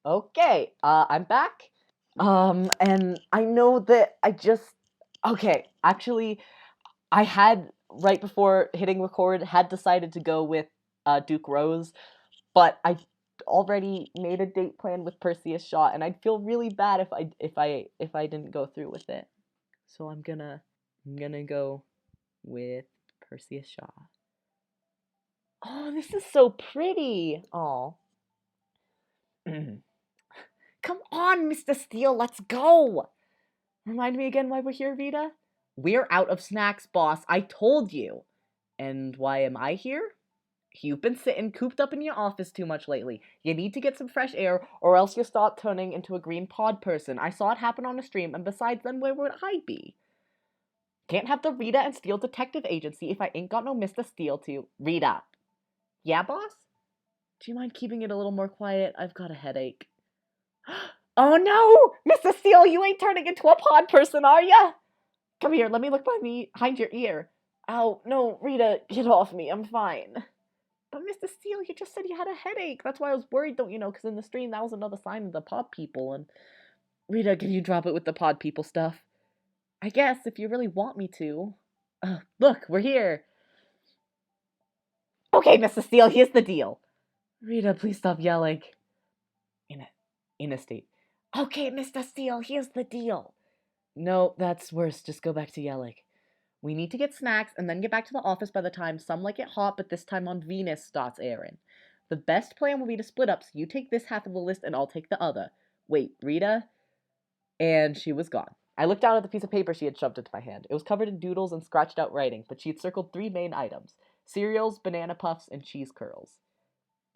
Okay, I'm back. And I know that okay, actually, I had, right before hitting record, had decided to go with Duke Rose, but I already made a date plan with Perseus Shaw, and I'd feel really bad if I didn't go through with it. So I'm gonna go with Perseus Shaw. Oh, this is so pretty. Oh. Come on, Mr. Steele, let's go. Remind me again why we're here, Rita? We're out of snacks, boss. I told you. And why am I here? You've been sitting cooped up in your office too much lately. You need to get some fresh air, or else you'll start turning into a green pod person. I saw it happen on a stream, and besides, then where would I be? Can't have the Rita and Steele Detective Agency if I ain't got no Mr. Steele to. Rita. Yeah, boss? Do you mind keeping it a little more quiet? I've got a headache. Oh no! Mr. Steele, you ain't turning into a pod person, are ya? Come here, let me look behind your ear. Ow, no, Rita, get off me, I'm fine. But Mr. Steele, you just said you had a headache. That's why I was worried, don't you know, because in the stream that was another sign of the pod people, and... Rita, can you drop it with the pod people stuff? I guess, if you really want me to. Look, we're here. Okay, Mr. Steele, here's the deal. Rita, please stop yelling. In a state. Okay, Mr. Steele, here's the deal. No, that's worse. Just go back to yelling. We need to get snacks and then get back to the office by the time Some Like It Hot, but this time on Venus starts airing. The best plan will be to split up, so you take this half of the list and I'll take the other. Wait, Rita? And she was gone. I looked down at the piece of paper she had shoved into my hand. It was covered in doodles and scratched out writing, but she had circled 3 main items: cereals, banana puffs, and cheese curls.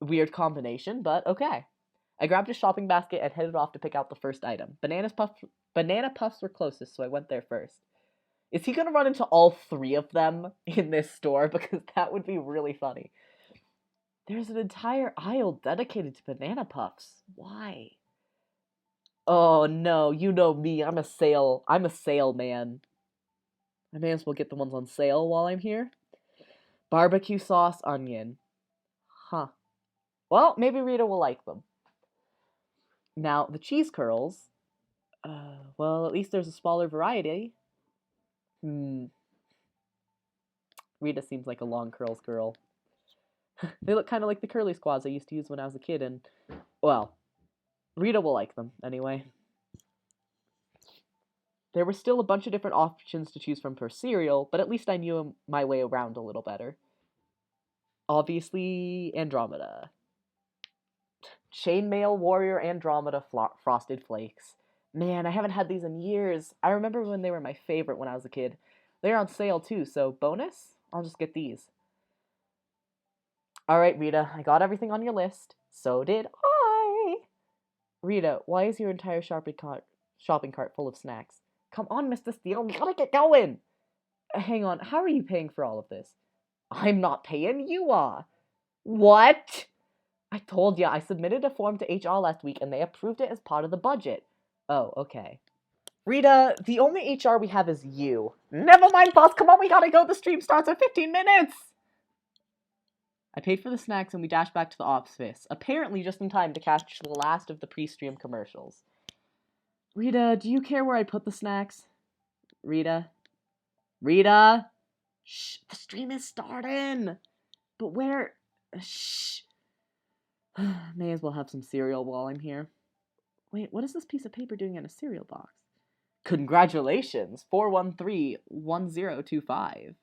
Weird combination, but okay. I grabbed a shopping basket and headed off to pick out the first item. Banana puffs were closest, so I went there first. Is he gonna run into all 3 of them in this store? Because that would be really funny. There's an entire aisle dedicated to banana puffs. Why? Oh no, you know me. I'm a sale man. I may as well get the ones on sale while I'm here. Barbecue sauce, onion. Huh. Well, maybe Rita will like them. Now, the cheese curls. Well, at least there's a smaller variety. Hmm. Rita seems like a long curls girl. They look kind of like the curly squads I used to use when I was a kid, and, well, Rita will like them, anyway. There were still a bunch of different options to choose from for cereal, but at least I knew my way around a little better. Obviously, Andromeda. Chainmail Warrior Andromeda Frosted Flakes. Man, I haven't had these in years. I remember when they were my favorite when I was a kid. They're on sale too, so bonus? I'll just get these. Alright, Rita, I got everything on your list. So did I. Rita, why is your entire shopping cart full of snacks? Come on, Mr. Steele, we gotta get going! Hang on, how are you paying for all of this? I'm not paying, you are. What? I told ya, I submitted a form to HR last week and they approved it as part of the budget. Oh, okay. Rita, the only HR we have is you. Never mind, boss, come on, we gotta go, the stream starts in 15 minutes! I paid for the snacks and we dashed back to the office, apparently just in time to catch the last of the pre-stream commercials. Rita, do you care where I put the snacks? Rita? Rita? Shh, the stream is starting! But where? Shh. May as well have some cereal while I'm here. Wait, what is this piece of paper doing in a cereal box? Congratulations, 413-1025.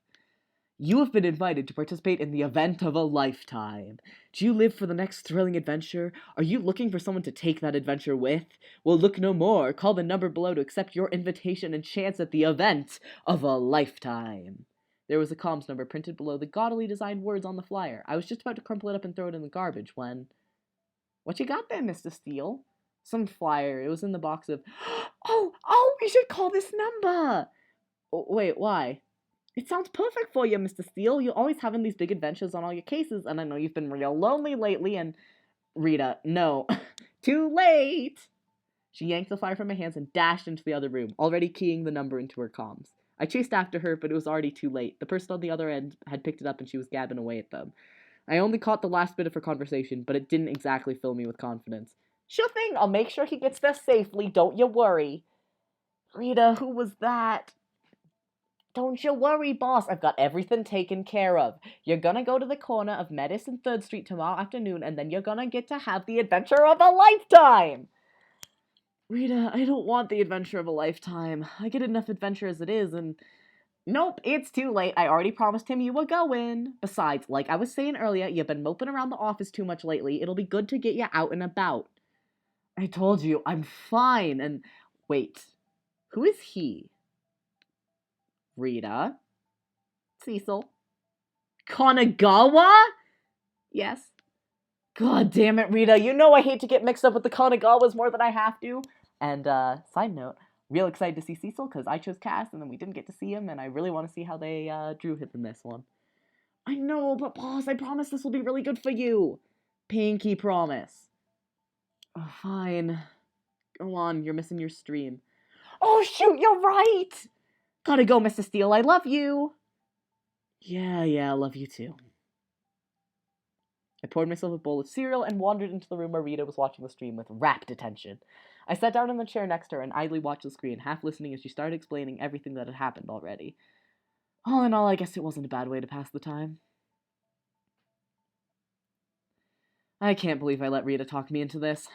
You have been invited to participate in the event of a lifetime. Do you live for the next thrilling adventure? Are you looking for someone to take that adventure with? Well, look no more. Call the number below to accept your invitation and chance at the event of a lifetime. There was a comms number printed below the gaudily designed words on the flyer. I was just about to crumple it up and throw it in the garbage when... What you got there, Mr. Steele? Some flyer. It was in the box of... Oh, we should call this number! Oh, wait, why? It sounds perfect for you, Mr. Steele. You're always having these big adventures on all your cases, and I know you've been real lonely lately, and... Rita, no. Too late! She yanked the flyer from my hands and dashed into the other room, already keying the number into her comms. I chased after her, but it was already too late. The person on the other end had picked it up and she was gabbing away at them. I only caught the last bit of her conversation, but it didn't exactly fill me with confidence. Sure thing, I'll make sure he gets there safely, don't you worry. Rita, who was that? Don't you worry, boss. I've got everything taken care of. You're gonna go to the corner of Metis and 3rd Street tomorrow afternoon, and then you're gonna get to have the adventure of a lifetime! Rita, I don't want the adventure of a lifetime. I get enough adventure as it is, and... Nope, it's too late. I already promised him you were going. Besides, like I was saying earlier, you've been moping around the office too much lately. It'll be good to get you out and about. I told you, I'm fine, and... Wait, who is he? Rita? Cecil? Kanagawa? Yes. God damn it, Rita. You know I hate to get mixed up with the Kanagawas more than I have to. And, side note, real excited to see Cecil because I chose Cass and then we didn't get to see him and I really want to see how they, drew him in this one. I know, but boss, I promise this will be really good for you. Pinky promise. Oh, fine. Go on, you're missing your stream. Oh, shoot, you're right! Gotta go, Mr. Steele. I love you. Yeah, I love you too. I poured myself a bowl of cereal and wandered into the room where Rita was watching the stream with rapt attention. I sat down in the chair next to her and idly watched the screen, half listening as she started explaining everything that had happened already. All in all, I guess it wasn't a bad way to pass the time. I can't believe I let Rita talk me into this.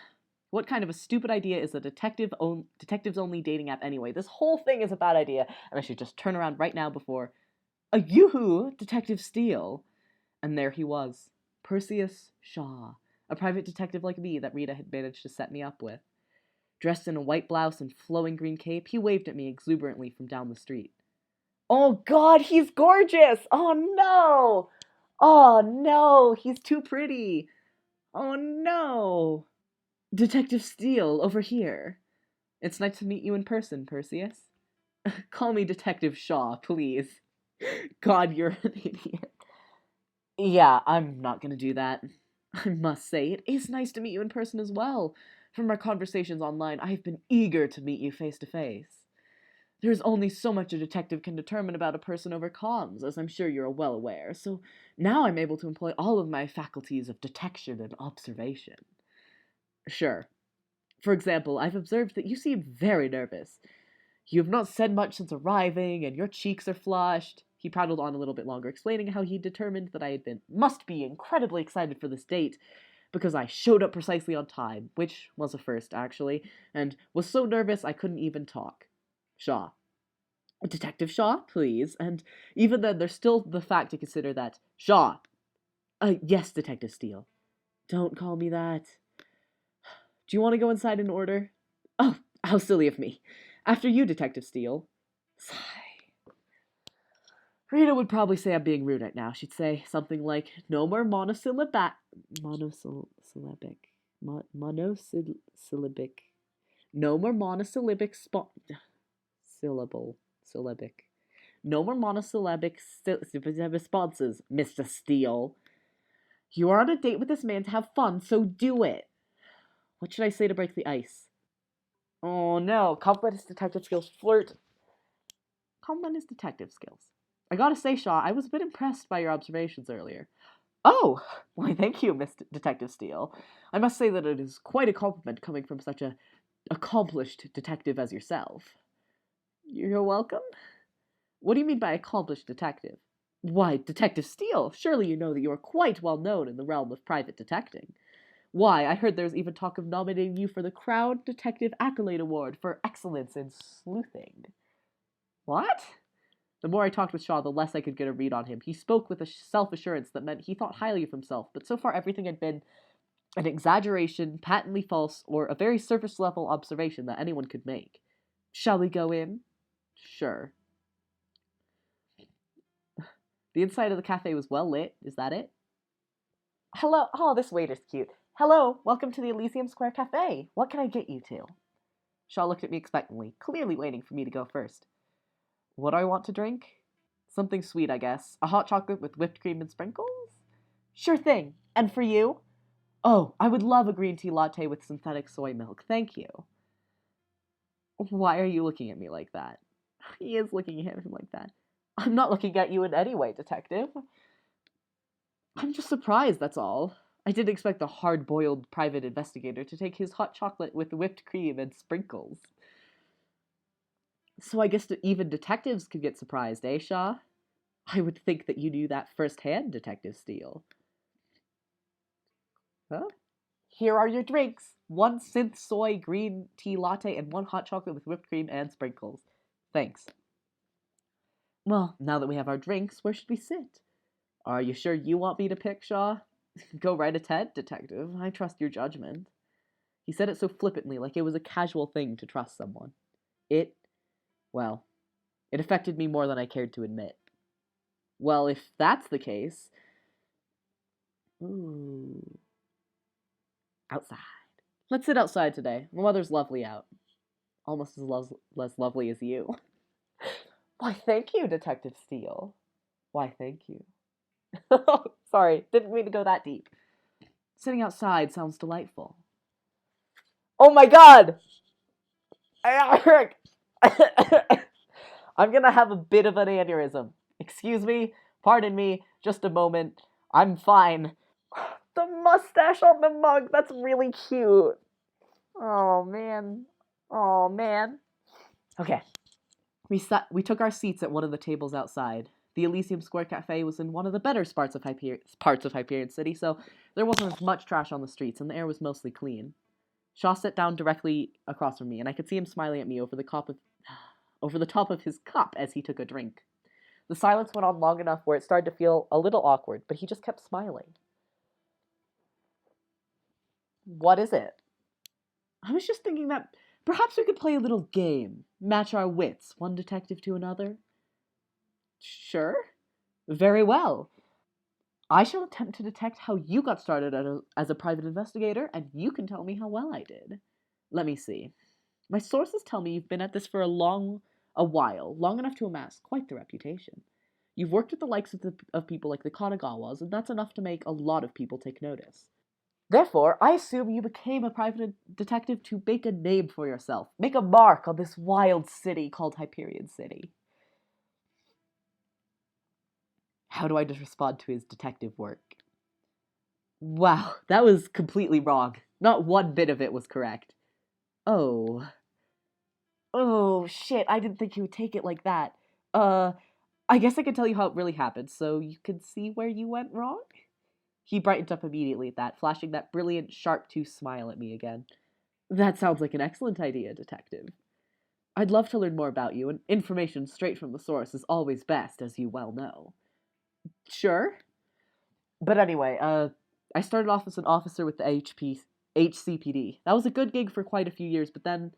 What kind of a stupid idea is a detectives-only dating app anyway? This whole thing is a bad idea, and I should just turn around right now before... A yoo-hoo, Detective Steele! And there he was, Perseus Shaw, a private detective like me that Rita had managed to set me up with. Dressed in a white blouse and flowing green cape, he waved at me exuberantly from down the street. Oh God, he's gorgeous! Oh no! Oh no, he's too pretty! Oh no! Detective Steele, over here. It's nice to meet you in person, Perseus. Call me Detective Shaw, please. God, you're an idiot. Yeah, I'm not gonna do that. I must say, it is nice to meet you in person as well. From our conversations online, I have been eager to meet you face to face. There is only so much a detective can determine about a person over comms, as I'm sure you're well aware, so now I'm able to employ all of my faculties of detection and observation. Sure. For example, I've observed that you seem very nervous. You have not said much since arriving, and your cheeks are flushed. He prattled on a little bit longer, explaining how he determined that I must be incredibly excited for this date, because I showed up precisely on time, which was a first, actually, and was so nervous I couldn't even talk. Shaw. Detective Shaw, please, and even then, there's still the fact to consider that. Shaw. Yes, Detective Steele. Don't call me that. Do you want to go inside in order? Oh, how silly of me. After you, Detective Steele. Sigh. Rita would probably say I'm being rude right now. She'd say something like, no more monosyllabic. No more monosyllabic syllabic. No more monosyllabic responses, Mr. Steele. You are on a date with this man to have fun, so do it. What should I say to break the ice? Oh no, compliment his detective skills. Compliment his detective skills. I gotta say, Shaw, I was a bit impressed by your observations earlier. Oh, why thank you, Miss Detective Steele. I must say that it is quite a compliment coming from such a accomplished detective as yourself. You're welcome? What do you mean by accomplished detective? Why, Detective Steele, surely you know that you are quite well known in the realm of private detecting. Why, I heard there's even talk of nominating you for the Crown Detective Accolade Award for excellence in sleuthing. What? The more I talked with Shaw, the less I could get a read on him. He spoke with a self-assurance that meant he thought highly of himself, but so far everything had been an exaggeration, patently false, or a very surface-level observation that anyone could make. Shall we go in? Sure. The inside of the cafe was well lit. Is that it? Hello. Oh, this waiter's cute. Hello. Welcome to the Elysium Square Cafe. What can I get you to? Shaw looked at me expectantly, clearly waiting for me to go first. What do I want to drink? Something sweet, I guess. A hot chocolate with whipped cream and sprinkles? Sure thing. And for you? Oh, I would love a green tea latte with synthetic soy milk. Thank you. Why are you looking at me like that? He is looking at him like that. I'm not looking at you in any way, detective. I'm just surprised, that's all. I didn't expect the hard-boiled private investigator to take his hot chocolate with whipped cream and sprinkles. So I guess even detectives could get surprised, eh, Shaw? I would think that you knew that firsthand, Detective Steele. Huh? Here are your drinks. 1 synth soy green tea latte and 1 hot chocolate with whipped cream and sprinkles. Thanks. Well, now that we have our drinks, where should we sit? Are you sure you want me to pick, Shaw? Go right ahead, Detective. I trust your judgment. He said it so flippantly, like it was a casual thing to trust someone. Well, it affected me more than I cared to admit. Well, if that's the case... Ooh. Outside. Let's sit outside today. The weather's lovely out. Almost as less lovely as you. Why, thank you, Detective Steele. Why, thank you. Sorry, didn't mean to go that deep. Sitting outside sounds delightful. Oh my god! I'm gonna have a bit of an aneurysm. Excuse me, pardon me, just a moment. I'm fine. The mustache on the mug, that's really cute. Oh man. Oh man. Okay. We took our seats at one of the tables outside. The Elysium Square Cafe was in one of the better parts of Hyperion City, so there wasn't as much trash on the streets, and the air was mostly clean. Shaw sat down directly across from me, and I could see him smiling at me over the top of his cup as he took a drink. The silence went on long enough where it started to feel a little awkward, but he just kept smiling. What is it? I was just thinking that perhaps we could play a little game. Match our wits, one detective to another. Sure. Very well. I shall attempt to detect how you got started as a private investigator, and you can tell me how well I did. Let me see. My sources tell me you've been at this for a while, long enough to amass quite the reputation. You've worked with the likes of people like the Kanagawas, and that's enough to make a lot of people take notice. Therefore, I assume you became a private detective to make a name for yourself, make a mark on this wild city called Hyperion City. How do I just respond to his detective work? Wow, that was completely wrong. Not one bit of it was correct. Oh. Oh, shit, I didn't think you would take it like that. I guess I could tell you how it really happened, so you could see where you went wrong? He brightened up immediately at that, flashing that brilliant, sharp-toothed smile at me again. That sounds like an excellent idea, Detective. I'd love to learn more about you, and information straight from the source is always best, as you well know. Sure. But anyway, I started off as an officer with the HCPD. That was a good gig for quite a few years, but then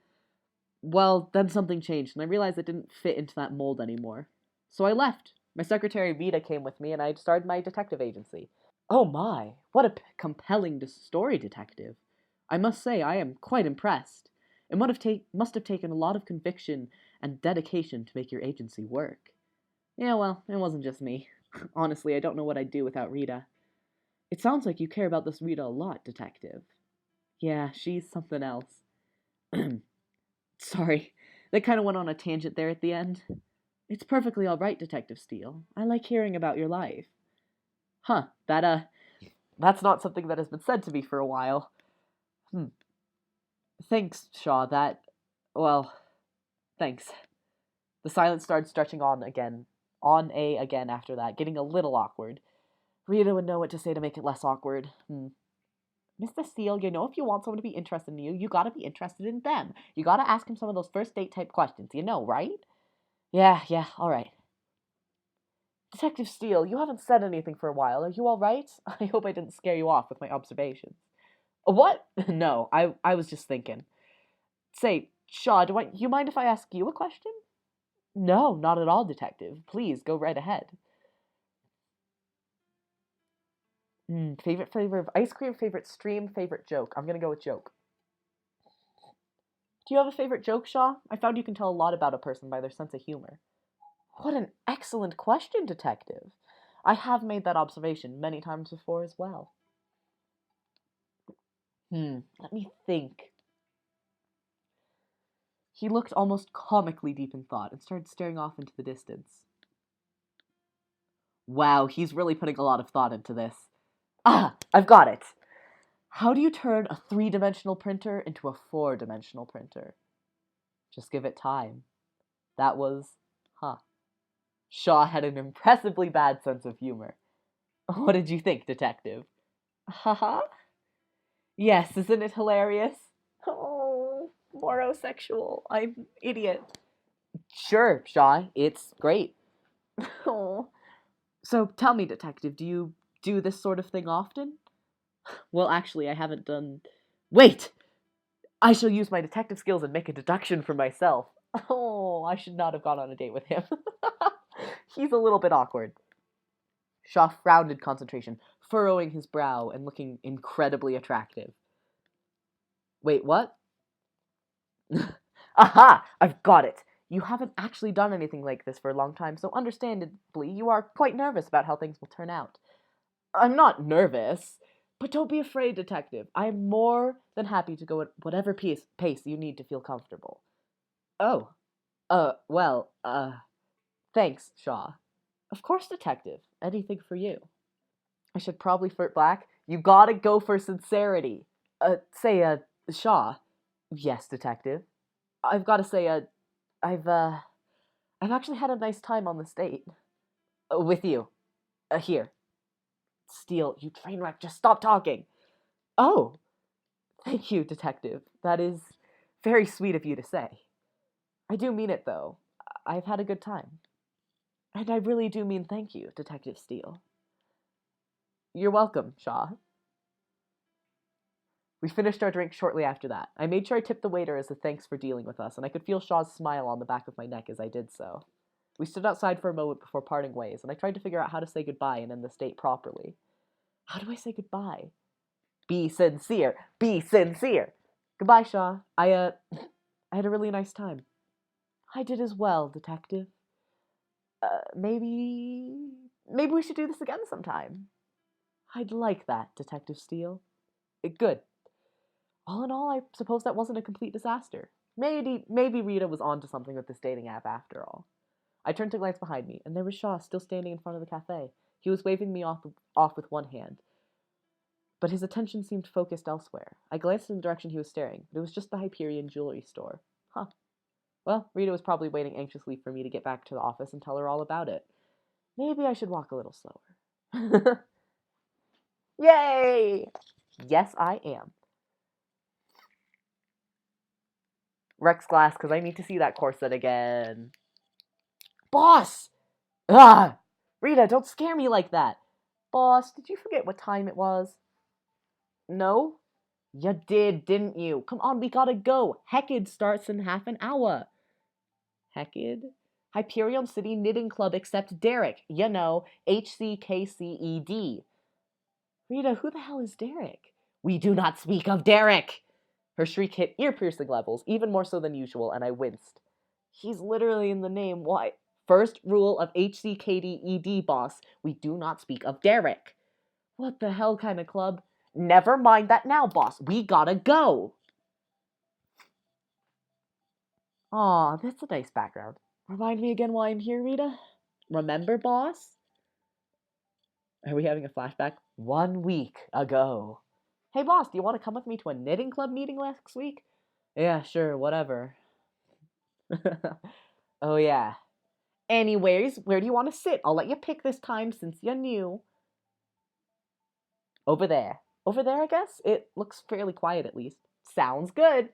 something changed, and I realized I didn't fit into that mold anymore. So I left. My secretary, Vita, came with me, and I started my detective agency. Oh my, what a compelling story, Detective. I must say, I am quite impressed. It must have taken a lot of conviction and dedication to make your agency work. Yeah, well, it wasn't just me. Honestly, I don't know what I'd do without Rita. It sounds like you care about this Rita a lot, Detective. Yeah, she's something else. Sorry, that kind of went on a tangent there at the end. It's perfectly all right, Detective Steele. I like hearing about your life. Huh, that's not something that has been said to me for a while. Thanks, Shaw, thanks. The silence started stretching again after that, getting a little awkward. Rita would know what to say to make it less awkward. Mr. Steele, if you want someone to be interested in you, you gotta be interested in them. You gotta ask him some of those first date type questions, right? Yeah, alright. Detective Steele, you haven't said anything for a while. Are you alright? I hope I didn't scare you off with my observations. What? No, I was just thinking. Say, Shaw, you mind if I ask you a question? No, not at all, Detective. Please, go right ahead. Favorite flavor of ice cream, favorite stream, favorite joke. I'm gonna go with joke. Do you have a favorite joke, Shaw? I found you can tell a lot about a person by their sense of humor. What an excellent question, Detective. I have made that observation many times before as well. Let me think. He looked almost comically deep in thought and started staring off into the distance. Wow, he's really putting a lot of thought into this. Ah, I've got it. How do you turn a 3-dimensional printer into a 4-dimensional printer? Just give it time. That was, Shaw had an impressively bad sense of humor. What did you think, detective? Haha? Yes, isn't it hilarious? Oh, morosexual. I'm an idiot. Sure, Shaw, it's great. Oh. So tell me, detective, do you do this sort of thing often? Well, actually, I haven't done... Wait! I shall use my detective skills and make a deduction for myself. Oh, I should not have gone on a date with him. He's a little bit awkward. Shaw frowned in concentration, furrowing his brow and looking incredibly attractive. Wait, what? Aha! I've got it! You haven't actually done anything like this for a long time, so understandably, you are quite nervous about how things will turn out. I'm not nervous, but don't be afraid, detective. I am more than happy to go at whatever pace you need to feel comfortable. Oh. Thanks, Shaw. Of course, detective. Anything for you. I should probably flirt back. You gotta go for sincerity. Shaw. Yes, detective. I've gotta say, I've actually had a nice time on this date. With you. Here. Steele, you train wreck, just stop talking. Oh, thank you, detective. That is very sweet of you to say. I do mean it, though. I've had a good time. And I really do mean thank you, Detective Steele. You're welcome, Shaw. We finished our drink shortly after that. I made sure I tipped the waiter as a thanks for dealing with us, and I could feel Shaw's smile on the back of my neck as I did so. We stood outside for a moment before parting ways, and I tried to figure out how to say goodbye and end this date properly. How do I say goodbye? Be sincere. Be sincere. Goodbye, Shaw. I had a really nice time. I did as well, detective. Maybe we should do this again sometime. I'd like that, Detective Steele. Good. All in all, I suppose that wasn't a complete disaster. Maybe Rita was onto something with this dating app after all. I turned to glance behind me, and there was Shaw still standing in front of the cafe. He was waving me off with one hand, but his attention seemed focused elsewhere. I glanced in the direction he was staring, but it was just the Hyperion jewelry store. Huh. Well, Rita was probably waiting anxiously for me to get back to the office and tell her all about it. Maybe I should walk a little slower. Yay! Yes, I am. Rex glass, because I need to see that corset again. Boss! Ah! Rita, don't scare me like that. Boss, did you forget what time it was? No? You did, didn't you? Come on, we gotta go. Hecid starts in half an hour. Hecid? Hyperion City Knitting Club except Derek. You know, HCKCED. Rita, who the hell is Derek? We do not speak of Derek! Her shriek hit ear-piercing levels, even more so than usual, and I winced. He's literally in the name. Why? First rule of HCKDED, boss. We do not speak of Derek. What the hell kind of club? Never mind that now, boss. We gotta go. Aw, that's a nice background. Remind me again why I'm here, Rita? Remember, boss? Are we having a flashback? 1 week ago. Hey, boss, do you want to come with me to a knitting club meeting next week? Yeah, sure, whatever. Oh, yeah. Anyways, where do you want to sit? I'll let you pick this time since you're new. Over there. Over there, I guess? It looks fairly quiet, at least. Sounds good.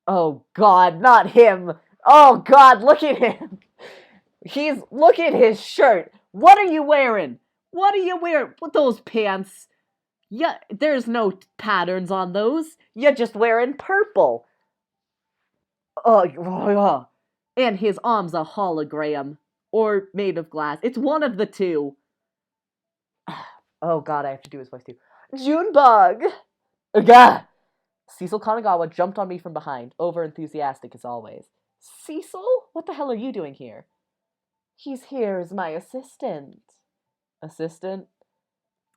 Oh, God, not him. Oh, God, look at him. Look at his shirt. What are you wearing? What are you wearing with those pants? Yeah, there's no patterns on those. You're just wearing purple. Oh, yeah. And his arm's a hologram. Or made of glass. It's one of the two. Oh, God, I have to do his voice, too. Junebug! Gah! Cecil Kanagawa jumped on me from behind, over-enthusiastic as always. Cecil? What the hell are you doing here? He's here as my assistant. Assistant?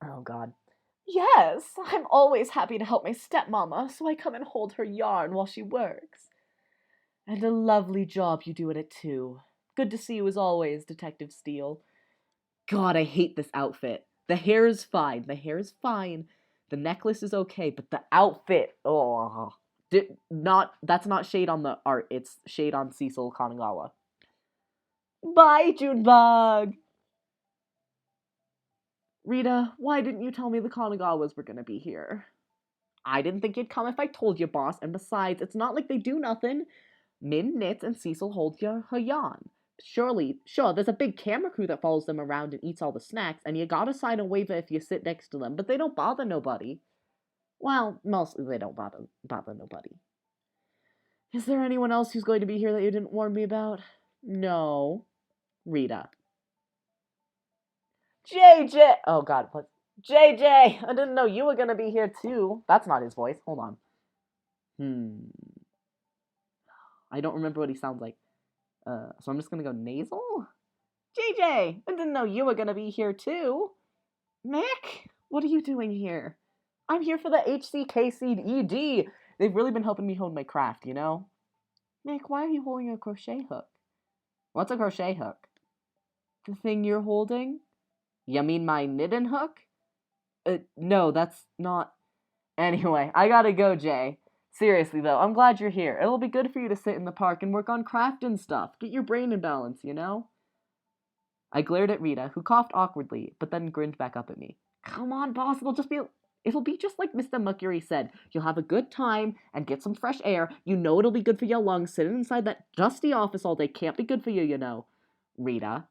Oh, God. Yes, I'm always happy to help my stepmama, so I come and hold her yarn while she works. And a lovely job you do at it, too. Good to see you as always, Detective Steele. God, I hate this outfit. The hair is fine. The hair is fine. The necklace is okay, but the outfit, oh, that's not shade on the art. It's shade on Cecil Kanagawa. Bye, Junebug. Rita, why didn't you tell me the Kanagawas were gonna be here? I didn't think you'd come if I told you, boss. And besides, it's not like they do nothing. Min knits and Cecil holds her yarn. Sure, there's a big camera crew that follows them around and eats all the snacks, and you gotta sign a waiver if you sit next to them, but they don't bother nobody. Well, mostly they don't bother nobody. Is there anyone else who's going to be here that you didn't warn me about? No. Rita. JJ! Oh god, what? JJ! I didn't know you were gonna be here too. That's not his voice. Hold on. I don't remember what he sounds like. So I'm just gonna go nasal? JJ! I didn't know you were gonna be here too. Mac? What are you doing here? I'm here for the HCKCED. They've really been helping me hone my craft, you know? Mac, why are you holding a crochet hook? What's a crochet hook? The thing you're holding? You mean my knitting hook? No, that's not... Anyway, I gotta go, Jay. Seriously, though, I'm glad you're here. It'll be good for you to sit in the park and work on crafting stuff. Get your brain in balance, you know? I glared at Rita, who coughed awkwardly, but then grinned back up at me. Come on, boss, it'll be just like Mr. Mercury said. You'll have a good time and get some fresh air. You know it'll be good for your lungs. Sitting inside that dusty office all day can't be good for you, you know. Rita.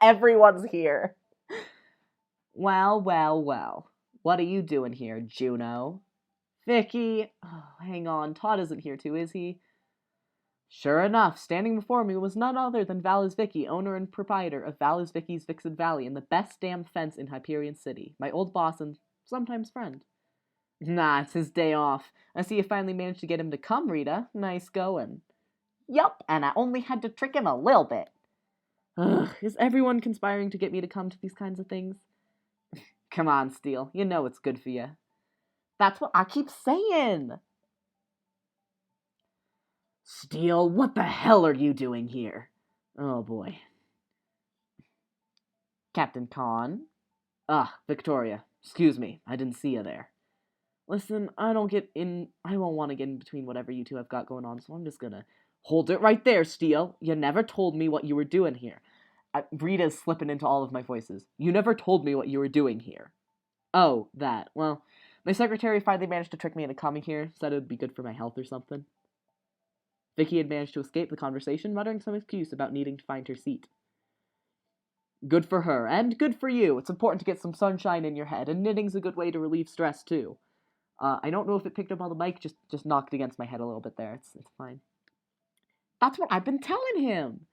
Everyone's here. Well. What are you doing here, Juno? Vicky. Oh, hang on. Todd isn't here too, is he? Sure enough, standing before me was none other than Valis Vicky, owner and proprietor of Valis Vicky's Vixen Valley and the best damn fence in Hyperion City. My old boss and sometimes friend. Nah, it's his day off. I see you finally managed to get him to come, Rita. Nice going. Yup, and I only had to trick him a little bit. Ugh, is everyone conspiring to get me to come to these kinds of things? Come on, Steele. You know it's good for you. That's what I keep saying. Steele, what the hell are you doing here? Oh, boy. Captain Khan? Ah, Victoria. Excuse me. I didn't see you there. Listen, I won't want to get in between whatever you two have got going on, so I'm just gonna... Hold it right there, Steele. You never told me what you were doing here. Rita's slipping into all of my voices. You never told me what you were doing here. Oh, that. Well, my secretary finally managed to trick me into coming here, said it would be good for my health or something. Vicky had managed to escape the conversation, muttering some excuse about needing to find her seat. Good for her, and good for you. It's important to get some sunshine in your head, and knitting's a good way to relieve stress, too. I don't know if it picked up on the mic, just knocked against my head a little bit there. It's fine. That's what I've been telling him.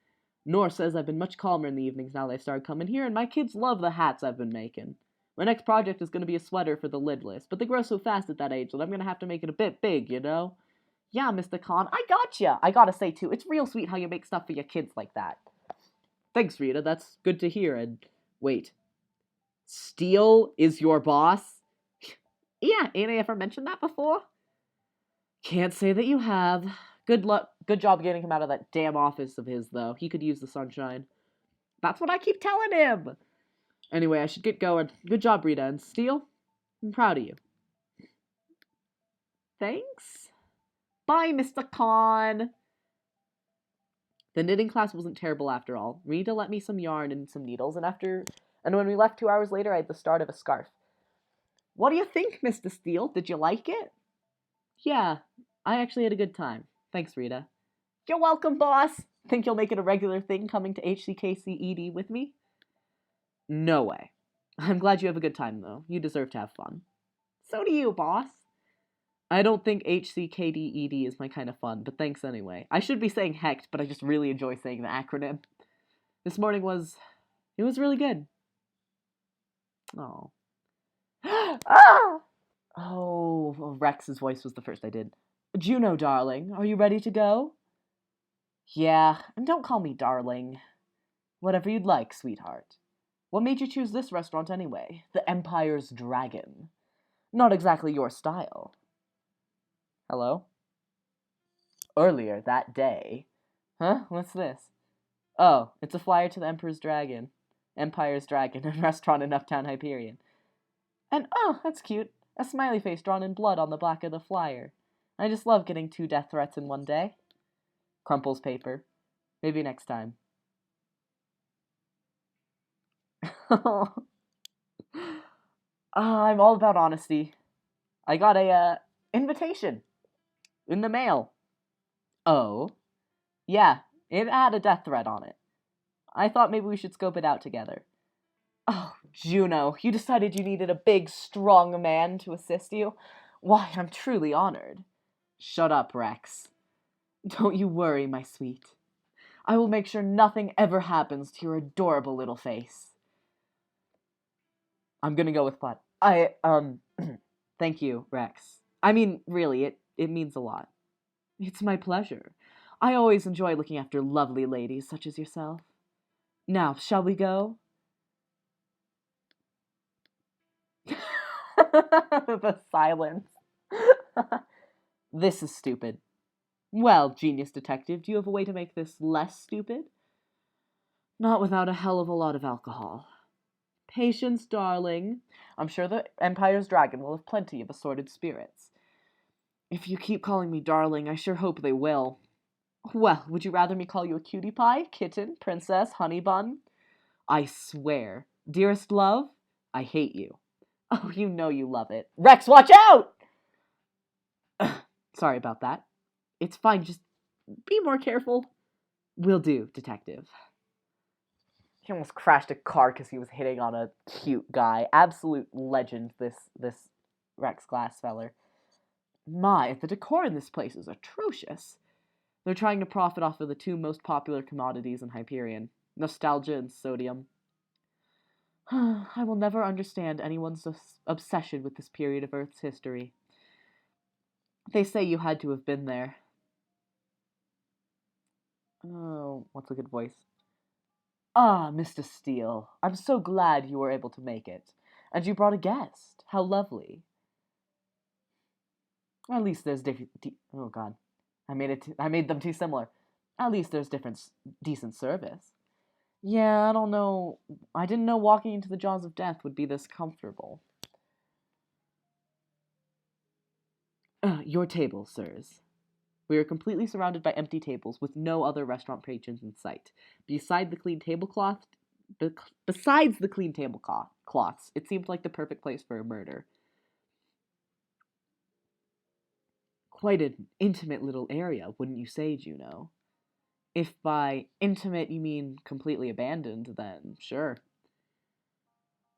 Nor says I've been much calmer in the evenings now that I've started coming here, and my kids love the hats I've been making. My next project is going to be a sweater for the lidless, but they grow so fast at that age that I'm going to have to make it a bit big, you know? Yeah, Mr. Khan, I gotcha. I gotta say, too, it's real sweet how you make stuff for your kids like that. Thanks, Rita. That's good to hear, and... Wait. Steele is your boss? Yeah, ain't I ever mentioned that before? Can't say that you have. Good job getting him out of that damn office of his, though. He could use the sunshine. That's what I keep telling him! Anyway, I should get going. Good job, Rita. And Steele, I'm proud of you. Thanks. Bye, Mr. Khan. The knitting class wasn't terrible after all. Rita let me some yarn and some needles, and when we left 2 hours later, I had the start of a scarf. What do you think, Mr. Steele? Did you like it? Yeah, I actually had a good time. Thanks, Rita. You're welcome, boss. Think you'll make it a regular thing coming to HCKCED with me? No way. I'm glad you have a good time, though. You deserve to have fun. So do you, boss. I don't think HCKDED is my kind of fun, but thanks anyway. I should be saying HECT, but I just really enjoy saying the acronym. This morning it was really good. Oh. Ah! Oh, Rex's voice was the first I did. Juno, darling, are you ready to go? Yeah, and don't call me darling. Whatever you'd like, sweetheart. What made you choose this restaurant anyway? The Empire's Dragon. Not exactly your style. Hello? Earlier that day. Huh? What's this? Oh, it's a flyer to the Emperor's Dragon. Empire's Dragon, a restaurant in Uptown Hyperion. And, oh, that's cute, a smiley face drawn in blood on the back of the flyer. I just love getting 2 death threats in one day. Crumples paper. Maybe next time. I'm all about honesty. I got a invitation in the mail. Oh? Yeah, it had a death threat on it. I thought maybe we should scope it out together. Oh, Juno, you decided you needed a big, strong man to assist you? Why, I'm truly honored. Shut up, Rex. Don't you worry, my sweet. I will make sure nothing ever happens to your adorable little face. I'm gonna go with what? Thank you, Rex. I mean, really, it means a lot. It's my pleasure. I always enjoy looking after lovely ladies such as yourself. Now, shall we go? The silence. This is stupid. Well, genius detective, do you have a way to make this less stupid? Not without a hell of a lot of alcohol. Patience, darling. I'm sure the Empire's Dragon will have plenty of assorted spirits. If you keep calling me darling, I sure hope they will. Well, would you rather me call you a cutie pie, kitten, princess, honey bun? I swear, dearest love, I hate you. Oh, you know you love it. Rex, watch out! Sorry about that. It's fine, just be more careful. Will do, detective. He almost crashed a car because he was hitting on a cute guy. Absolute legend, this Rex Glassfeller. My, the decor in this place is atrocious. They're trying to profit off of the 2 most popular commodities in Hyperion, nostalgia and sodium. I will never understand anyone's obsession with this period of Earth's history. They say you had to have been there. Oh, what's a good voice? Ah, Mr. Steele, I'm so glad you were able to make it. And you brought a guest. How lovely. At least there's oh God, I made them too similar. At least there's decent service. Yeah, I don't know. I didn't know walking into the jaws of death would be this comfortable. Your table, sirs. We are completely surrounded by empty tables with no other restaurant patrons in sight. Besides the clean tablecloths, it seemed like the perfect place for a murder. Quite an intimate little area, wouldn't you say, Juno? If by intimate you mean completely abandoned, then sure.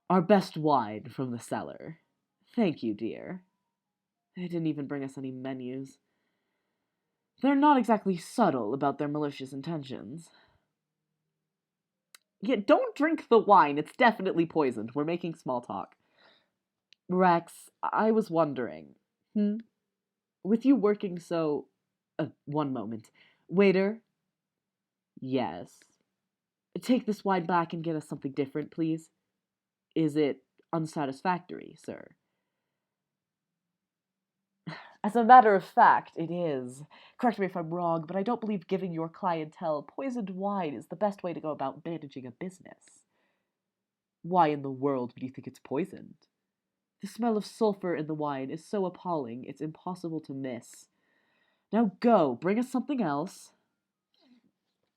Our best wine from the cellar. Thank you, dear. They didn't even bring us any menus. They're not exactly subtle about their malicious intentions. Yeah, don't drink the wine. It's definitely poisoned. We're making small talk. Rex, I was wondering. With you working so... one moment. Waiter? Yes. Take this wine back and get us something different, please. Is it unsatisfactory, sir? As a matter of fact, it is. Correct me if I'm wrong, but I don't believe giving your clientele poisoned wine is the best way to go about managing a business. Why in the world would you think it's poisoned? The smell of sulfur in the wine is so appalling, it's impossible to miss. Now go, bring us something else.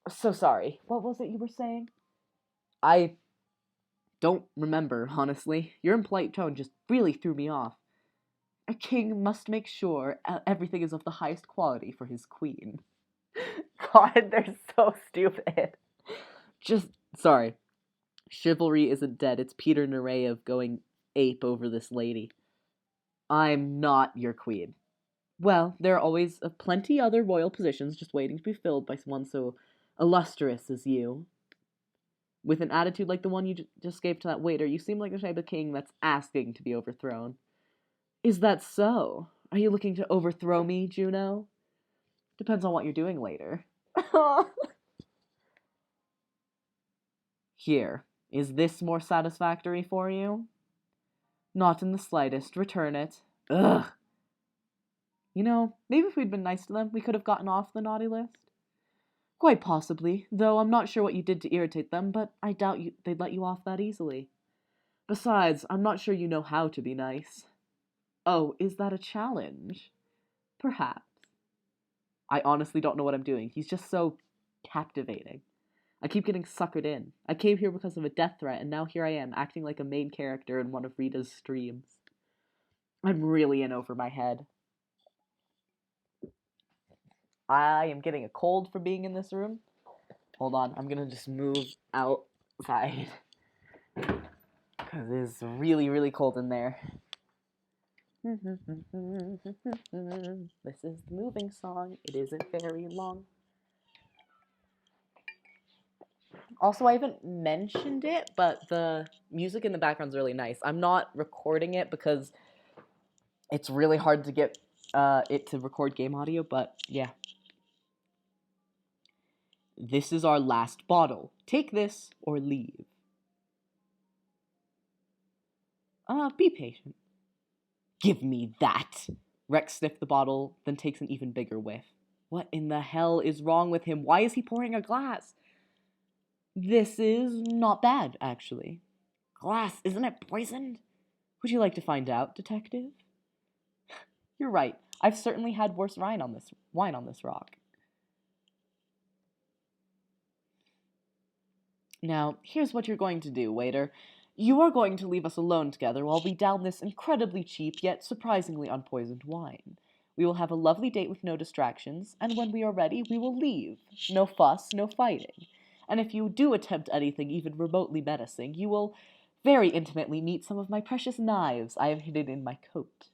So sorry, what was it you were saying? I don't remember, honestly. Your impolite tone just really threw me off. A king must make sure everything is of the highest quality for his queen. God, they're so stupid. Just, sorry. Chivalry isn't dead. It's Peter Nureyev going ape over this lady. I'm not your queen. Well, there are always plenty other royal positions just waiting to be filled by someone so illustrious as you. With an attitude like the one you just gave to that waiter, you seem like the type of king that's asking to be overthrown. Is that so? Are you looking to overthrow me, Juno? Depends on what you're doing later. Here, is this more satisfactory for you? Not in the slightest. Return it. Ugh. You know, maybe if we'd been nice to them, we could have gotten off the naughty list. Quite possibly, though I'm not sure what you did to irritate them, but I doubt they'd let you off that easily. Besides, I'm not sure you know how to be nice. Oh, is that a challenge? Perhaps. I honestly don't know what I'm doing. He's just so captivating. I keep getting suckered in. I came here because of a death threat, and now here I am, acting like a main character in one of Rita's streams. I'm really in over my head. I am getting a cold for being in this room. Hold on, I'm gonna just move outside. Because it is really, really cold in there. This is the moving song. It isn't very long. Also, I haven't mentioned it, but the music in the background is really nice. I'm not recording it because it's really hard to get it to record game audio, but yeah. This is our last bottle. Take this or leave. Be patient. Give me that. Rex sniffed the bottle, then takes an even bigger whiff. What in the hell is wrong with him? Why is he pouring a glass? This is not bad, actually. Glass, isn't it poisoned? Would you like to find out, detective? You're right. I've certainly had worse wine on this rock. Now, here's what you're going to do, waiter. You are going to leave us alone together while we down this incredibly cheap yet surprisingly unpoisoned wine. We will have a lovely date with no distractions, and when we are ready, we will leave. No fuss, no fighting. And if you do attempt anything even remotely menacing, you will very intimately meet some of my precious knives I have hidden in my coat.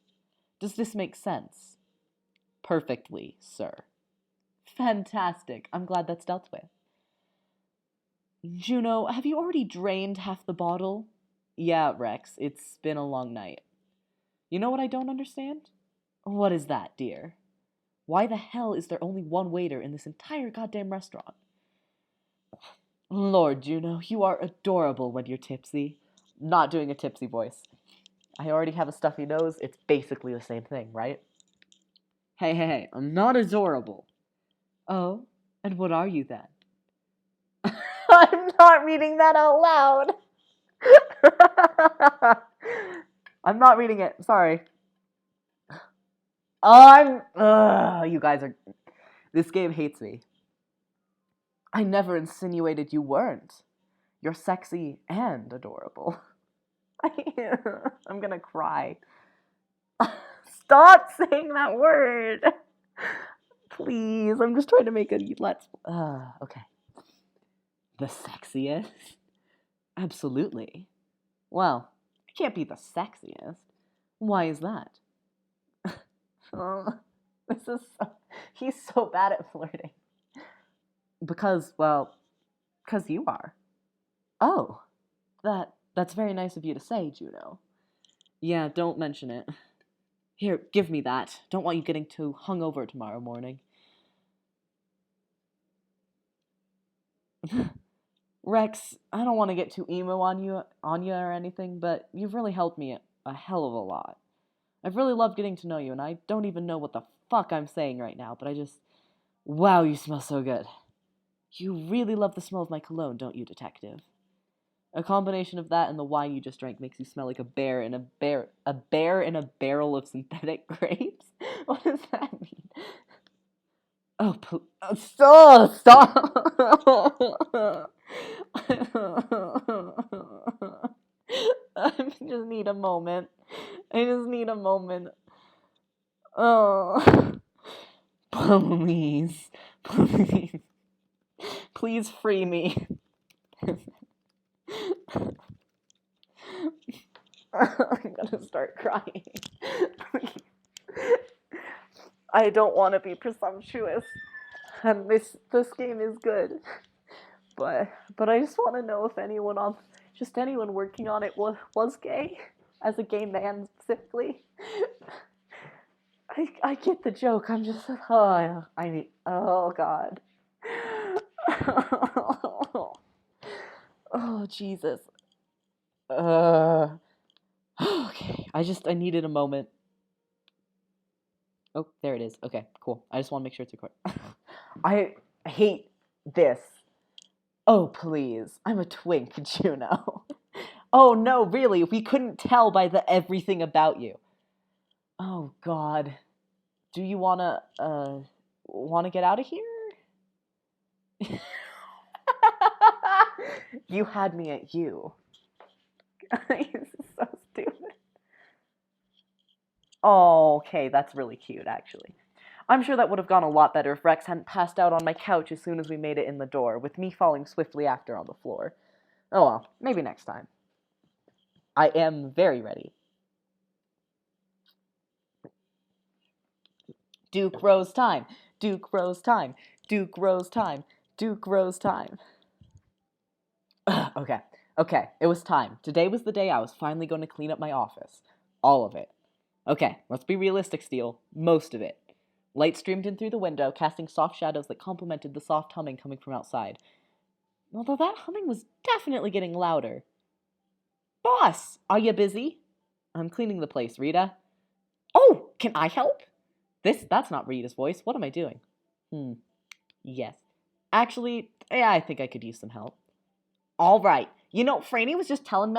Does this make sense? Perfectly, sir. Fantastic. I'm glad that's dealt with. Juno, have you already drained half the bottle? Yeah, Rex, it's been a long night. You know what I don't understand? What is that, dear? Why the hell is there only one waiter in this entire goddamn restaurant? Lord, Juno, you are adorable when you're tipsy. Not doing a tipsy voice. I already have a stuffy nose. It's basically the same thing, right? Hey, I'm not adorable. Oh, and what are you then? I'm not reading that out loud. I'm not reading it. Sorry. You guys are. This game hates me. I never insinuated you weren't. You're sexy and adorable. I'm gonna cry. Stop saying that word. Please, I'm just trying to make a let's. Okay. The sexiest? Absolutely. Well, I can't be the sexiest. Why is that? Oh, this is he's so bad at flirting. Because you are. Oh, that's very nice of you to say, Juno. Yeah, don't mention it. Here, give me that. Don't want you getting too hungover tomorrow morning. Rex, I don't want to get too emo on you or anything, but you've really helped me a hell of a lot. I've really loved getting to know you, and I don't even know what the fuck I'm saying right now, but wow, you smell so good. You really love the smell of my cologne, don't you, detective? A combination of that and the wine you just drank makes you smell like a bear in a barrel of synthetic grapes. What does that mean? Oh, stop! I just need a moment. Oh, please, please free me. I'm gonna start crying. I don't want to be presumptuous, and this game is good, but I just want to know if anyone working on it was gay, as a gay man specifically. I get the joke. I'm just oh god. Oh Jesus. Okay. I needed a moment. Oh, there it is. Okay, cool. I just want to make sure it's recorded. I hate This. Oh, please. I'm a twink, Juno. Oh, no, really. We couldn't tell by the everything about you. Oh, God. Do you wanna get out of here? You had me at you. This is so stupid. Oh, okay, that's really cute, actually. I'm sure that would have gone a lot better if Rex hadn't passed out on my couch as soon as we made it in the door, with me falling swiftly after on the floor. Oh well, maybe next time. I am very ready. Duke Rose time. Duke Rose time. Duke Rose time. Duke Rose time. Okay. Okay, it was time. Today was the day I was finally going to clean up my office. All of it. Okay, let's be realistic, Steele. Most of it. Light streamed in through the window, casting soft shadows that complemented the soft humming coming from outside. Although that humming was definitely getting louder. Boss, are you busy? I'm cleaning the place, Rita. Oh, can I help? That's not Rita's voice. What am I doing? Yes. Actually, yeah, I think I could use some help. All right. You know, Franny was just telling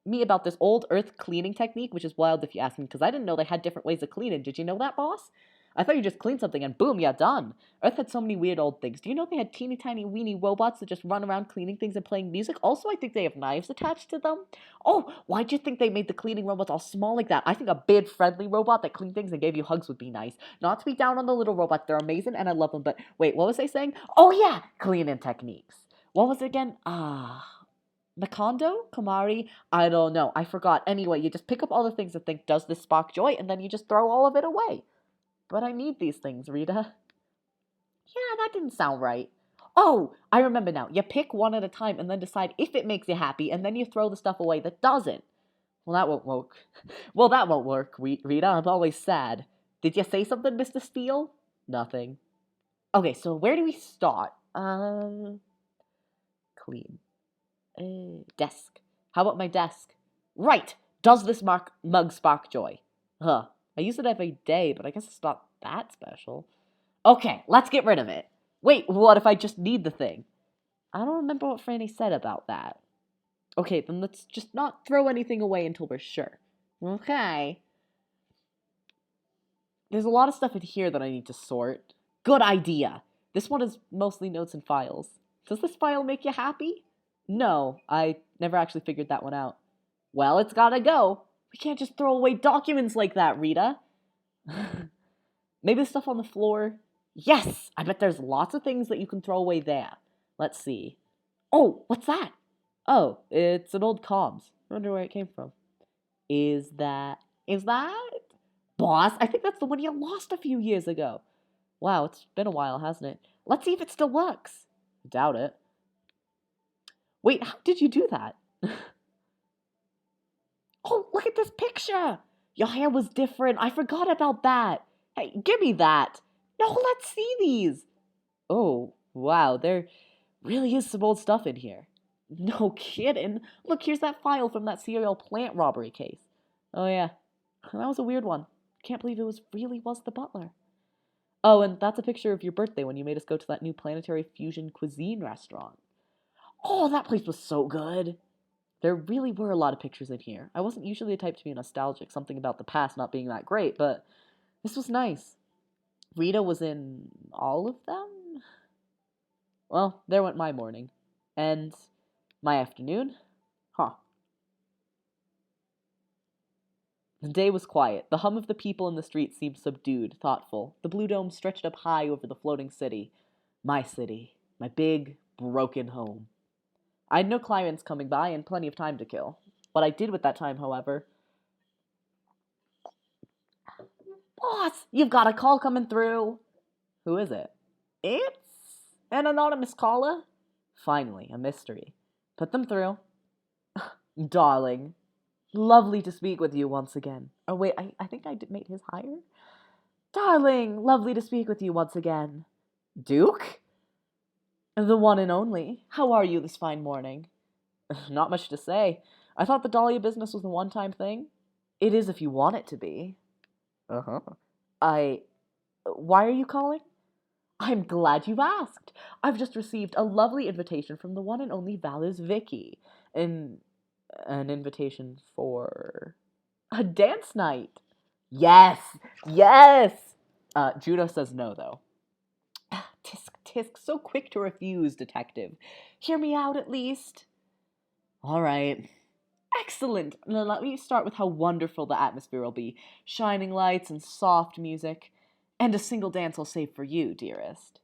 me about this old earth cleaning technique, which is wild if you ask me, because I didn't know they had different ways of cleaning. Did you know that, boss? I thought you just cleaned something and boom, yeah, done. Earth had so many weird old things. Do you know they had teeny tiny weeny robots that just run around cleaning things and playing music? Also, I think they have knives attached to them. Oh, why'd you think they made the cleaning robots all small like that? I think a big friendly robot that cleaned things and gave you hugs would be nice. Not to be down on the little robots, they're amazing and I love them, but wait, what was I saying? Oh yeah, cleaning techniques. What was it again? Makondo? Kamari? I don't know. I forgot. Anyway, you just pick up all the things that think, does this spark joy? And then you just throw all of it away. But I need these things, Rita. Yeah, that didn't sound right. Oh, I remember now. You pick one at a time and then decide if it makes you happy, and then you throw the stuff away that doesn't. Well, that won't work. Well, that won't work, Rita. I'm always sad. Did you say something, Mr. Steele? Nothing. Okay, so where do we start? Clean. Desk. How about my desk? Right! Does this mug spark joy? Huh. I use it every day, but I guess it's not that special. Okay, let's get rid of it. Wait, what if I just need the thing? I don't remember what Franny said about that. Okay, then let's just not throw anything away until we're sure. Okay. There's a lot of stuff in here that I need to sort. Good idea. This one is mostly notes and files. Does this file make you happy? No, I never actually figured that one out. Well, it's gotta go. We can't just throw away documents like that, Rita. Maybe the stuff on the floor? Yes! I bet there's lots of things that you can throw away there. Let's see. Oh, what's that? Oh, it's an old comms. I wonder where it came from. Is that... Boss, I think that's the one you lost a few years ago. Wow, it's been a while, hasn't it? Let's see if it still works. Doubt it. Wait, how did you do that? Oh, look at this picture! Your hair was different. I forgot about that. Hey, give me that. No, let's see these. Oh, wow, there really is some old stuff in here. No kidding. Look, here's that file from that serial plant robbery case. Oh, yeah. That was a weird one. Can't believe it really was the butler. Oh, and that's a picture of your birthday when you made us go to that new planetary fusion cuisine restaurant. Oh, that place was so good. There really were a lot of pictures in here. I wasn't usually the type to be nostalgic, something about the past not being that great, but this was nice. Rita was in all of them? Well, there went my morning. And my afternoon? Huh. The day was quiet. The hum of the people in the street seemed subdued, thoughtful. The blue dome stretched up high over the floating city. My city. My big, broken home. I had no clients coming by and plenty of time to kill. What I did with that time, however... Boss, you've got a call coming through. Who is it? It's an anonymous caller. Finally, a mystery. Put them through. Darling, lovely to speak with you once again. Oh, wait, I think I made his higher. Darling, lovely to speak with you once again. Duke? The one and only. How are you this fine morning? Not much to say. I thought the Dahlia business was a one-time thing. It is if you want it to be. Uh-huh. Why are you calling? I'm glad you've asked. I've just received a lovely invitation from the one and only Valor's Vicky. An, an invitation for a dance night. Yes, yes! Juno says no, though. Tisk, tisk, so quick to refuse, detective. Hear me out, at least. All right. Excellent. Now let me start with how wonderful the atmosphere will be. Shining lights and soft music. And a single dance I'll save for you, dearest.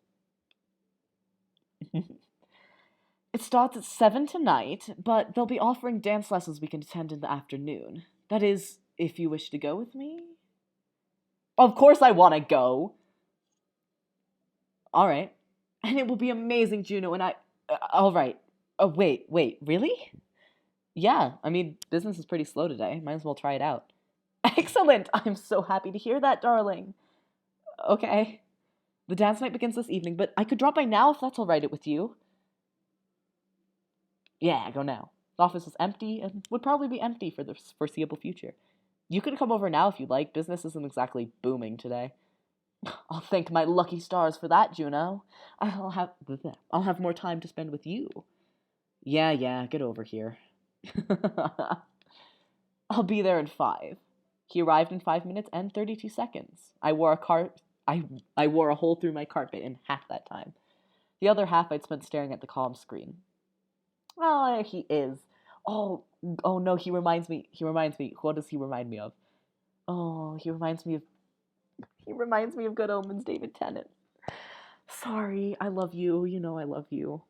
It starts at 7 tonight, but they'll be offering dance lessons we can attend in the afternoon. That is, if you wish to go with me. Of course I want to go. All right. And it will be amazing, Juno, and I... all right. Oh, wait, really? Yeah, I mean, business is pretty slow today. Might as well try it out. Excellent! I'm so happy to hear that, darling. Okay. The dance night begins this evening, but I could drop by now if that's all right with you. Yeah, go now. The office is empty and would probably be empty for the foreseeable future. You could come over now if you'd like. Business isn't exactly booming today. I'll thank my lucky stars for that, Juno. I'll have more time to spend with you. Yeah, get over here. I'll be there in 5. He arrived in 5 minutes and 32 seconds. I wore a hole through my carpet in half that time. The other half I'd spent staring at the comm screen. Oh, he is. Oh, no, he reminds me. What does he remind me of? Oh, he reminds me of Good Omens, David Tennant. Sorry, I love you. You know I love you.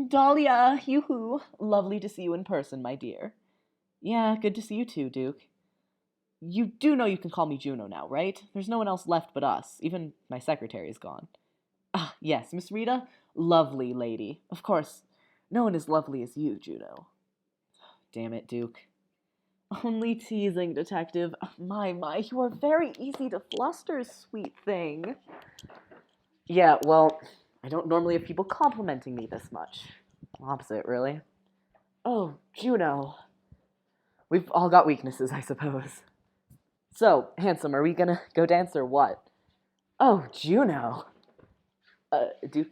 Dahlia, yoo-hoo. Lovely to see you in person, my dear. Yeah, good to see you too, Duke. You do know you can call me Juno now, right? There's no one else left but us. Even my secretary is gone. Ah, yes, Miss Rita, lovely lady. Of course, no one as lovely as you, Juno. Damn it, Duke. Only teasing, detective. My, you are very easy to fluster, sweet thing. Yeah, well, I don't normally have people complimenting me this much. Opposite, really. Oh, Juno. We've all got weaknesses, I suppose. So, handsome, are we gonna go dance or what? Oh, Juno. Duke?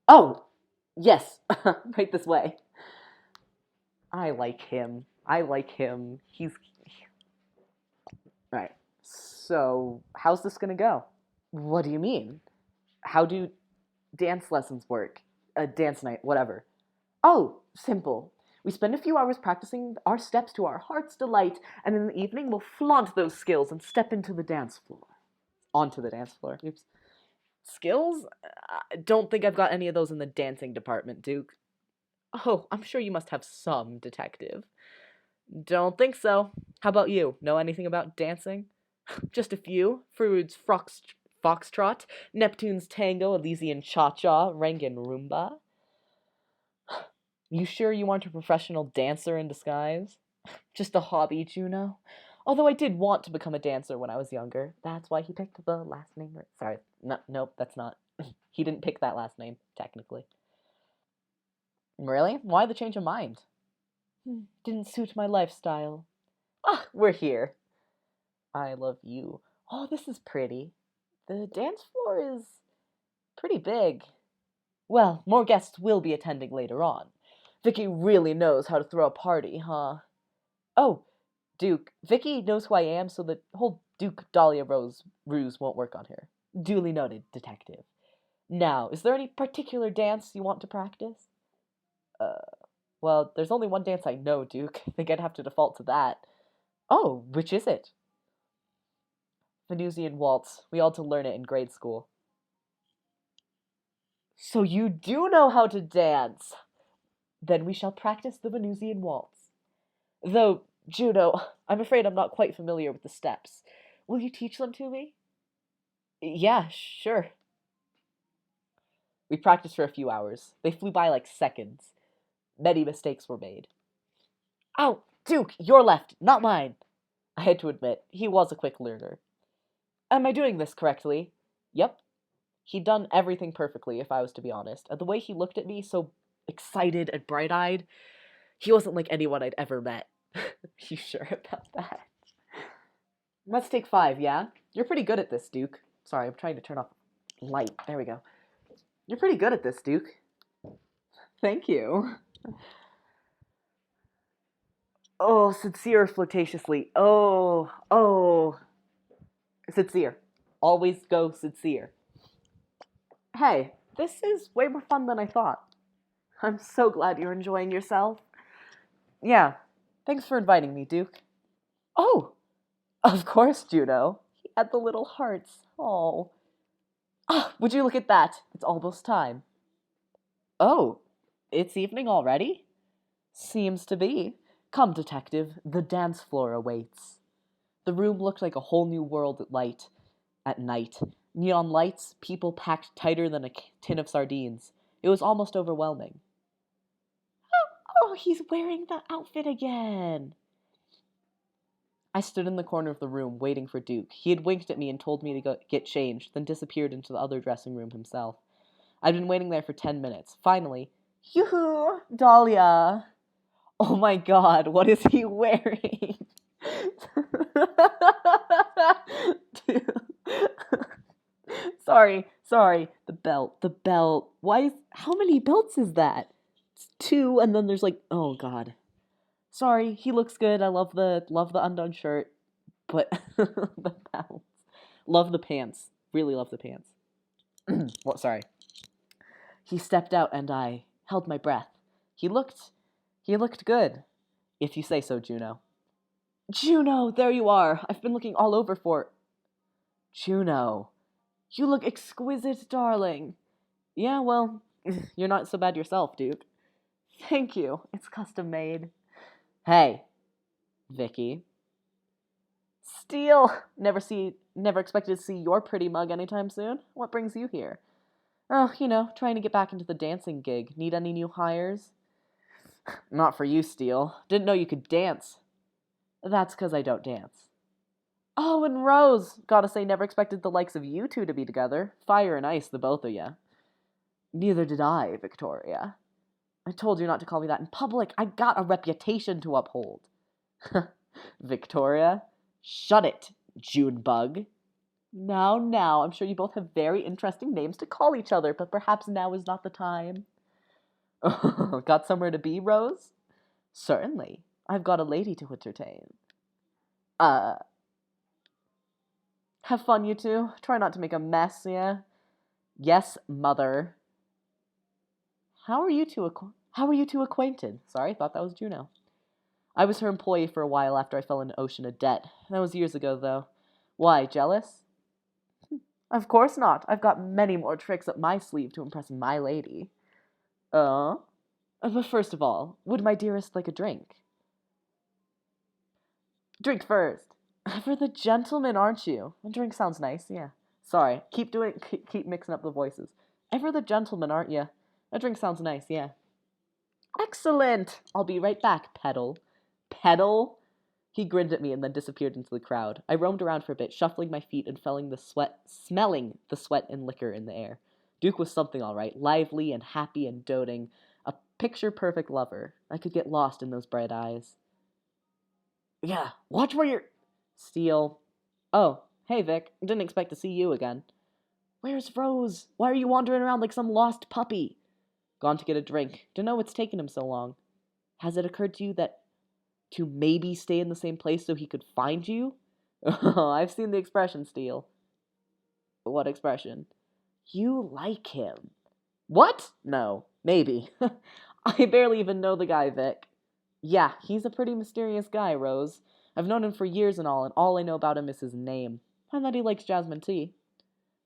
Oh, yes, right this way. I like him. He's... Right. So, how's this gonna go? What do you mean? How do dance lessons work? Dance night, whatever. Oh, simple. We spend a few hours practicing our steps to our heart's delight, and in the evening we'll flaunt those skills and step into the dance floor. Onto the dance floor. Oops. Skills? I don't think I've got any of those in the dancing department, Duke. Oh, I'm sure you must have some, detective. Don't think so. How about you? Know anything about dancing? Just a few. Freud's foxtrot, Neptune's tango, Elysian cha-cha, Rangan rumba. You sure you aren't a professional dancer in disguise? Just a hobby, Juno. Although I did want to become a dancer when I was younger. That's why he picked the last name. Sorry, nope, that's not. He didn't pick that last name, technically. Really? Why the change of mind? Didn't suit my lifestyle. Ah, we're here. I love you. Oh, this is pretty. The dance floor is pretty big. Well, more guests will be attending later on. Vicky really knows how to throw a party, huh? Oh, Duke, Vicky knows who I am, so the whole Duke Dahlia Rose ruse won't work on her. Duly noted, detective. Now, is there any particular dance you want to practice? Well, there's only one dance I know, Duke. I think I'd have to default to that. Oh, which is it? Venusian waltz. We all had to learn it in grade school. So you do know how to dance. Then we shall practice the Venusian waltz. Though, Juno, I'm afraid I'm not quite familiar with the steps. Will you teach them to me? Yeah, sure. We practiced for a few hours. They flew by like seconds. Many mistakes were made. Ow, Duke, your left, not mine. I had to admit, he was a quick learner. Am I doing this correctly? Yep. He'd done everything perfectly, if I was to be honest. And the way he looked at me, so excited and bright-eyed, he wasn't like anyone I'd ever met. You sure about that? Let's take 5, yeah? You're pretty good at this, Duke. Sorry, I'm trying to turn off Light. There we go. You're pretty good at this, Duke. Thank you. Oh, sincere flirtatiously. Oh. Sincere. Always go sincere. Hey, this is way more fun than I thought. I'm so glad you're enjoying yourself. Yeah, thanks for inviting me, Duke. Oh, of course, Juno. He had the little hearts. Oh. Ah, would you look at that? It's almost time. Oh, it's evening already? Seems to be. Come, detective, the dance floor awaits. The room looked like a whole new world at night. Neon lights, people packed tighter than a tin of sardines. It was almost overwhelming. Oh, he's wearing the outfit again. I stood in the corner of the room, waiting for Duke. He had winked at me and told me to go get changed, then disappeared into the other dressing room himself. I'd been waiting there for 10 minutes. Finally, yoo-hoo, Dahlia. Oh my god, what is he wearing? Dude. Sorry. The belt. How many belts is that? It's two, and then there's like, oh god. Sorry, he looks good. I love the undone shirt, but the belts. Love the pants. Really love the pants. Well, sorry. He stepped out, and I held my breath. He looked good, if you say so, Juno. Juno, there you are. I've been looking all over for. Juno, you look exquisite, darling. Yeah, well, you're not so bad yourself, Duke. Thank you. It's custom made. Hey, Vicky. Steele! Never expected to see your pretty mug anytime soon. What brings you here? Oh, trying to get back into the dancing gig. Need any new hires? Not for you, Steele. Didn't know you could dance. That's 'cause I don't dance. Oh, and Rose! Gotta say, never expected the likes of you two to be together. Fire and ice, the both of ya. Neither did I, Victoria. I told you not to call me that in public. I got a reputation to uphold. Victoria? Shut it, Junebug. Now, I'm sure you both have very interesting names to call each other, but perhaps now is not the time. Got somewhere to be, Rose? Certainly. I've got a lady to entertain. Have fun, you two. Try not to make a mess, yeah? Yes, mother. How are you two acquainted? Sorry, thought that was Juno. I was her employee for a while after I fell in an ocean of debt. That was years ago, though. Why, jealous? Of course not. I've got many more tricks up my sleeve to impress my lady. But first of all, would my dearest like a drink? Drink first. For the gentleman, aren't you? A drink sounds nice, yeah. Sorry, keep mixing up the voices. Ever the gentleman, aren't you? A drink sounds nice, yeah. Excellent! I'll be right back, Petal. Petal? He grinned at me and then disappeared into the crowd. I roamed around for a bit, shuffling my feet and smelling the sweat and liquor in the air. Duke was something all right, lively and happy and doting, a picture-perfect lover. I could get lost in those bright eyes. Yeah, watch where you're... Steele. Oh, hey, Vic. Didn't expect to see you again. Where's Rose? Why are you wandering around like some lost puppy? Gone to get a drink. Don't know what's taken him so long. Has it occurred to you that to maybe stay in the same place so he could find you? Oh, I've seen the expression, Steele. What expression? You like him. What? No, maybe. I barely even know the guy, Vic. Yeah, he's a pretty mysterious guy, Rose. I've known him for years and all I know about him is his name. And that he likes jasmine tea.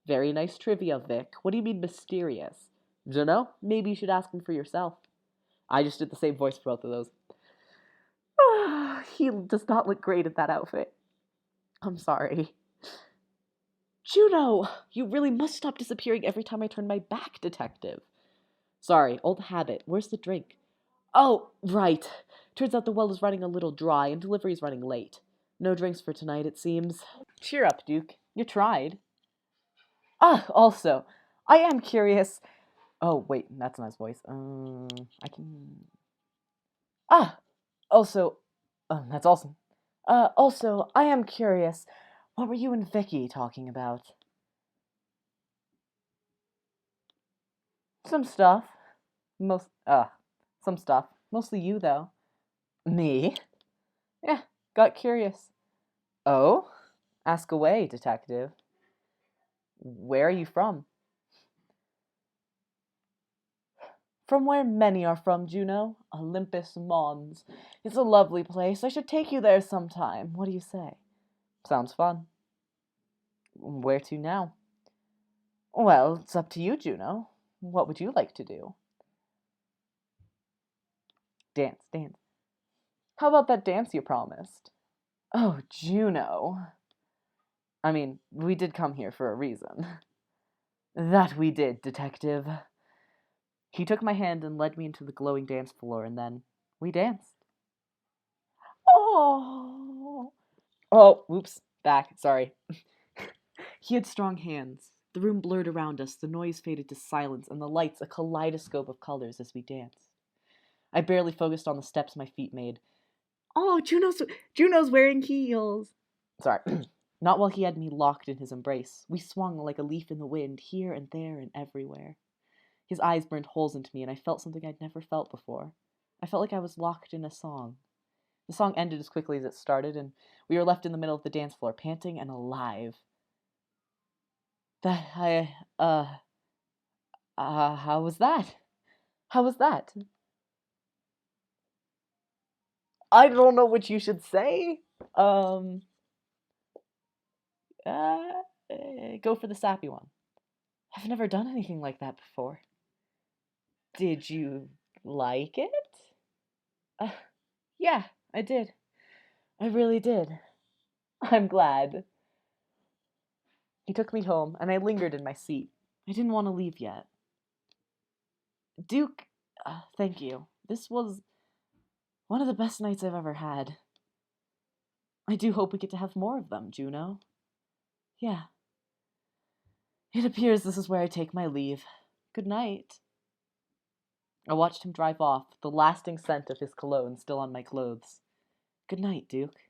Very nice trivia, Vic. What do you mean mysterious? Dunno. Maybe you should ask him for yourself. I just did the same voice for both of those. He does not look great in that outfit. I'm sorry. Juno! You really must stop disappearing every time I turn my back, detective. Sorry, old habit. Where's the drink? Oh, right. Turns out the well is running a little dry and delivery's running late. No drinks for tonight, it seems. Cheer up, Duke. You tried. Also, I am curious. Oh, wait, that's not his voice. I can... Also, that's awesome. Also, I am curious. What were you and Vicky talking about? Some stuff. Some stuff. Mostly you, though. Me? Yeah, got curious. Oh? Ask away, detective. Where are you from? From where many are from, Juno. Olympus Mons. It's a lovely place. I should take you there sometime. What do you say? Sounds fun. Where to now? Well, it's up to you, Juno. What would you like to do? Dance, dance. How about that dance you promised? Oh, Juno. I mean, we did come here for a reason. That we did, detective. He took my hand and led me into the glowing dance floor, and then we danced. Oh. Oh, whoops. Back. Sorry. He had strong hands. The room blurred around us, the noise faded to silence, and the lights a kaleidoscope of colors as we danced. I barely focused on the steps my feet made. Oh, Juno's wearing heels. Sorry. Not while he had me locked in his embrace. We swung like a leaf in the wind, here and there and everywhere. His eyes burned holes into me, and I felt something I'd never felt before. I felt like I was locked in a song. The song ended as quickly as it started, and we were left in the middle of the dance floor, panting and alive. How was that? How was that? I don't know what you should say. Go for the sappy one. I've never done anything like that before. Did you like it? Uh, yeah, I did. I really did. I'm glad. He took me home, and I lingered in my seat. I didn't want to leave yet. Duke, thank you. This was one of the best nights I've ever had. I do hope we get to have more of them, Juno. Yeah. It appears this is where I take my leave. Good night. I watched him drive off, the lasting scent of his cologne still on my clothes. Good night, Duke.